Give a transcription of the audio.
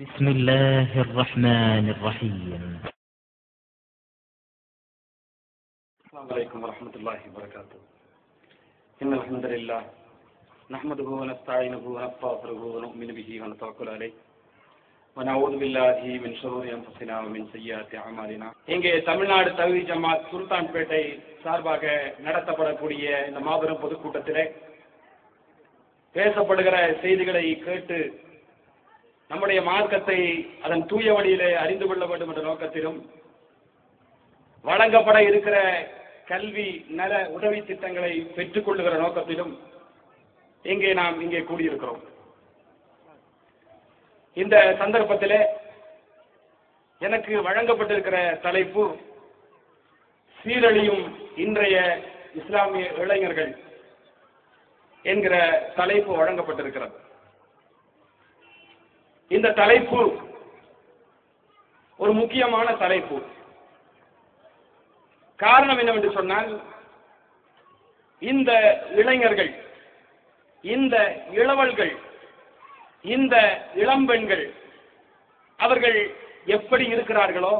بسم الله الرحمن الرحيم. السلام عليكم ورحمة الله وبركاته. إن الحمد لله نحمده ونستعينه ونستغفره ونؤمن به ونتوكل عليه ونعوذ بالله من شرور أنفسنا ومن سيئات أعمالنا. இங்கே தமிழ்நாடு தவ்ஹீத் ஜமாத் சுல்தான்பேட்டை சார்பாக நடத்தப்படக்கூடிய இந்த மாபெரும் பொதுக்கூட்டத்திலே பேசப்படுகிற செய்திகளை கேட்டு நம்முடைய மார்க்கத்தை அதன் தூய வழியிலே அறிந்து கொள்ள வேண்டும் என்ற நோக்கத்திலும் வழங்கப்பட இருக்கிற கல்வி நல உதவி திட்டங்களை பெற்றுக் கொள்ளுகிற நோக்கத்திலும் நாம் இங்கே கூடியிருக்கிறோம். இந்த சந்தர்ப்பத்திலே எனக்கு வழங்கப்பட்டிருக்கிற தலைப்பு சீரழியும் இன்றைய இஸ்லாமிய இளைஞர்கள் என்கிற தலைப்பு வழங்கப்பட்டிருக்கிறது. இந்த தலைப்பு ஒரு முக்கியமான தலைப்பு. காரணம் என்னவென்று சொன்னால், இந்த இளைஞர்கள், இந்த இளவல்கள், இந்த இளம்பெண்கள் அவர்கள் எப்படி இருக்கிறார்களோ